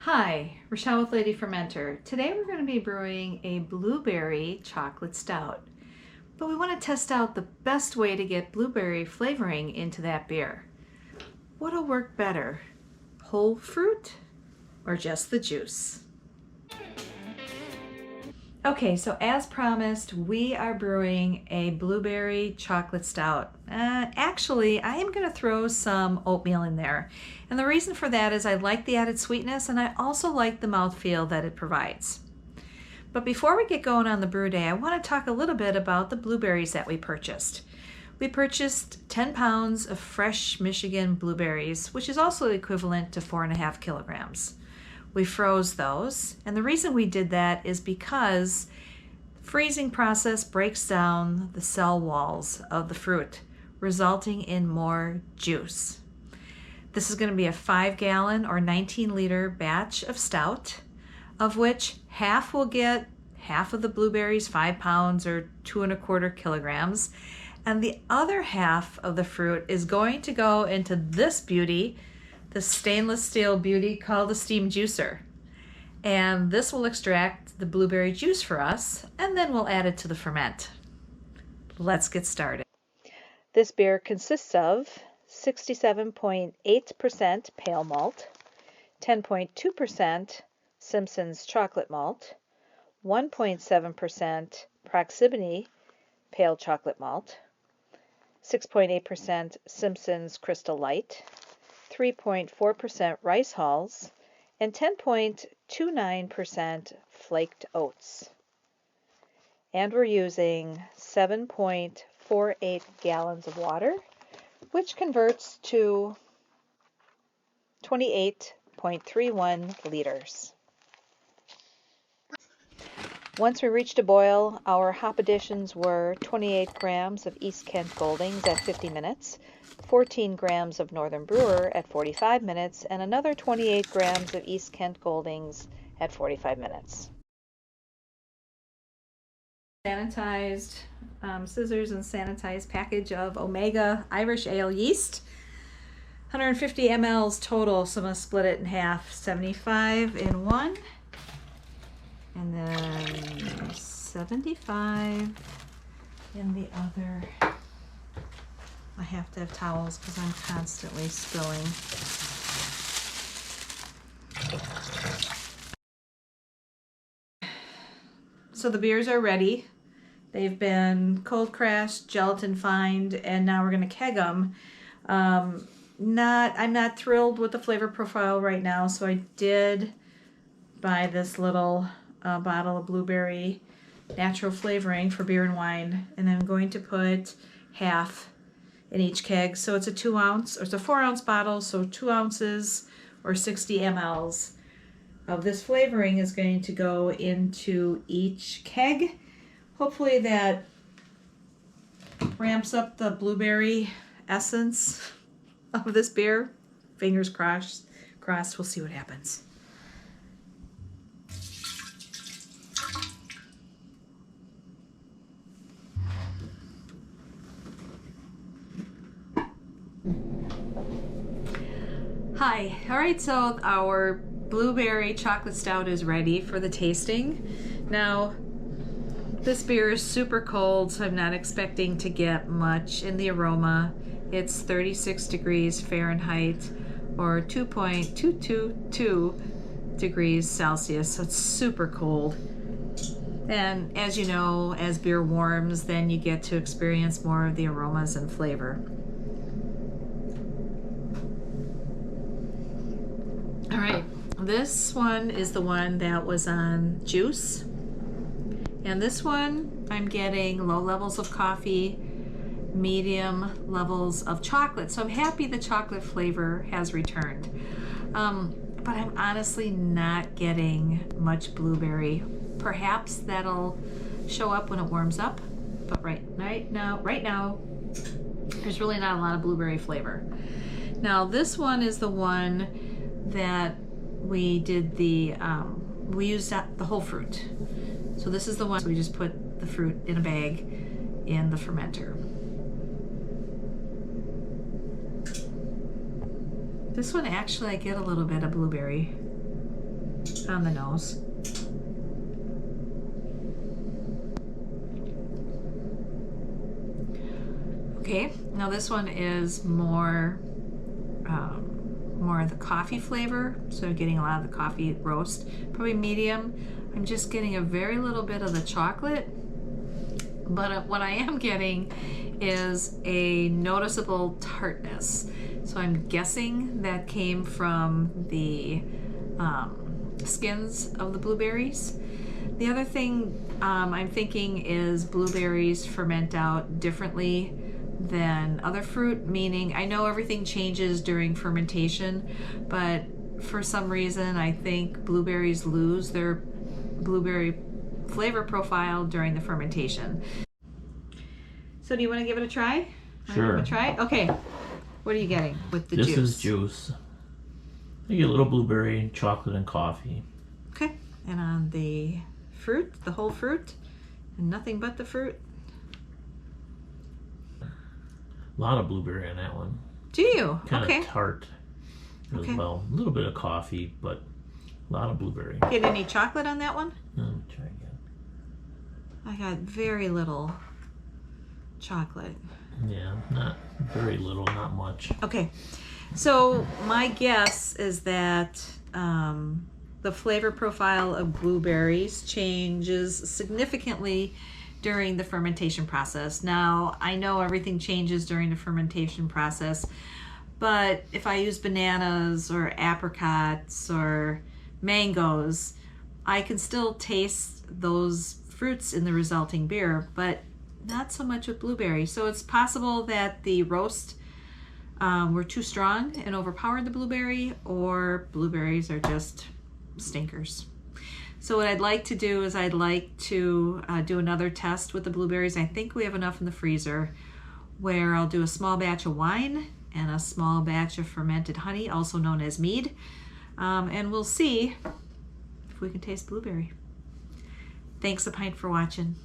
Hi, Rochelle with Lady Fermenter. Today we're going to be brewing a blueberry chocolate stout, but we want to test out the best way to get blueberry flavoring into that beer. What'll work better, whole fruit or just the juice? Okay, so as promised, we are brewing a blueberry chocolate stout. Actually, I am going to throw some oatmeal in there. And the reason for that is I like the added sweetness and I also like the mouthfeel that it provides. But before we get going on the brew day, I want to talk a little bit about the blueberries that we purchased. We purchased 10 pounds of fresh Michigan blueberries, which is also equivalent to 4.5 kilograms. We froze those, and the reason we did that is because the freezing process breaks down the cell walls of the fruit, resulting in more juice. This is going to be a 5-gallon or 19-liter batch of stout, of which half will get half of the blueberries, 5 pounds or 2.25 kilograms, and the other half of the fruit is going to go into this beauty, the stainless steel beauty called the steam juicer. And this will extract the blueberry juice for us, and then we'll add it to the ferment. Let's get started. This beer consists of 67.8% pale malt, 10.2% Simpson's chocolate malt, 1.7% Proximity pale chocolate malt, 6.8% Simpson's Crystal Light, 3.4% rice hulls, and 10.29% flaked oats. And we're using 7.48 gallons of water, which converts to 28.31 liters. Once we reached a boil, our hop additions were 28 grams of East Kent Goldings at 50 minutes, 14 grams of Northern Brewer at 45 minutes, and another 28 grams of East Kent Goldings at 45 minutes. Sanitized scissors and sanitized package of Omega Irish Ale yeast. 150 mLs total, so I'm going to split it in half. 75 in one, and then 75 in the other. I have to have towels because I'm constantly spilling. So the beers are ready. They've been cold crashed, gelatin fined, and now we're going to keg them. I'm not thrilled with the flavor profile right now, so I did buy this little bottle of blueberry natural flavoring for beer and wine, and I'm going to put half in each keg. So it's a 2 ounce, or it's a 4 ounce bottle, so 2 ounces or 60 mLs of this flavoring is going to go into each keg. Hopefully that ramps up the blueberry essence of this beer. Fingers crossed, we'll see what happens. Hi, all right, so our blueberry chocolate stout is ready for the tasting. Now, this beer is super cold, so I'm not expecting to get much in the aroma. It's 36 degrees Fahrenheit or 2.222 degrees Celsius, so it's super cold. And as you know, as beer warms, then you get to experience more of the aromas and flavor. All right, this one is the one that was on juice. And this one, I'm getting low levels of coffee, medium levels of chocolate. So I'm happy the chocolate flavor has returned. But I'm honestly not getting much blueberry. Perhaps that'll show up when it warms up. But right now, there's really not a lot of blueberry flavor. Now this one is the one that we did we used the whole fruit. So this is the one, so we just put the fruit in a bag in the fermenter. This one actually I get a little bit of blueberry. on the nose. Okay, now this one is more more of the coffee flavor, so getting a lot of the coffee roast, probably medium. I'm just getting a very little bit of the chocolate, but what I am getting is a noticeable tartness. So I'm guessing that came from the skins of the blueberries. The other thing I'm thinking is blueberries ferment out differently than other fruit, meaning I know everything changes during fermentation, but for some reason I think blueberries lose their blueberry flavor profile during the fermentation. So do you want to give it a try? Sure. Give it a try? Okay. What are you getting with the juice? This is juice. You get a little blueberry, chocolate, and coffee. Okay. And on the fruit, the whole fruit, and nothing but the fruit. A lot of blueberry on that one. Do you? Kind okay. of tart as well. A little bit of coffee, but a lot of blueberry. Get any chocolate on that one? Let me try again. I got very little chocolate. Yeah, not very little, not much. Okay. So my guess is that the flavor profile of blueberries changes significantly during the fermentation process. Now, I know everything changes during the fermentation process, but if I use bananas or apricots or mangoes, I can still taste those fruits in the resulting beer, but not so much with blueberry. So it's possible that the roast were too strong and overpowered the blueberry, or blueberries are just stinkers. So what I'd like to do is I'd like to do another test with the blueberries. I think we have enough in the freezer where I'll do a small batch of wine and a small batch of fermented honey, also known as mead, and we'll see if we can taste blueberry. Thanks a pint for watching.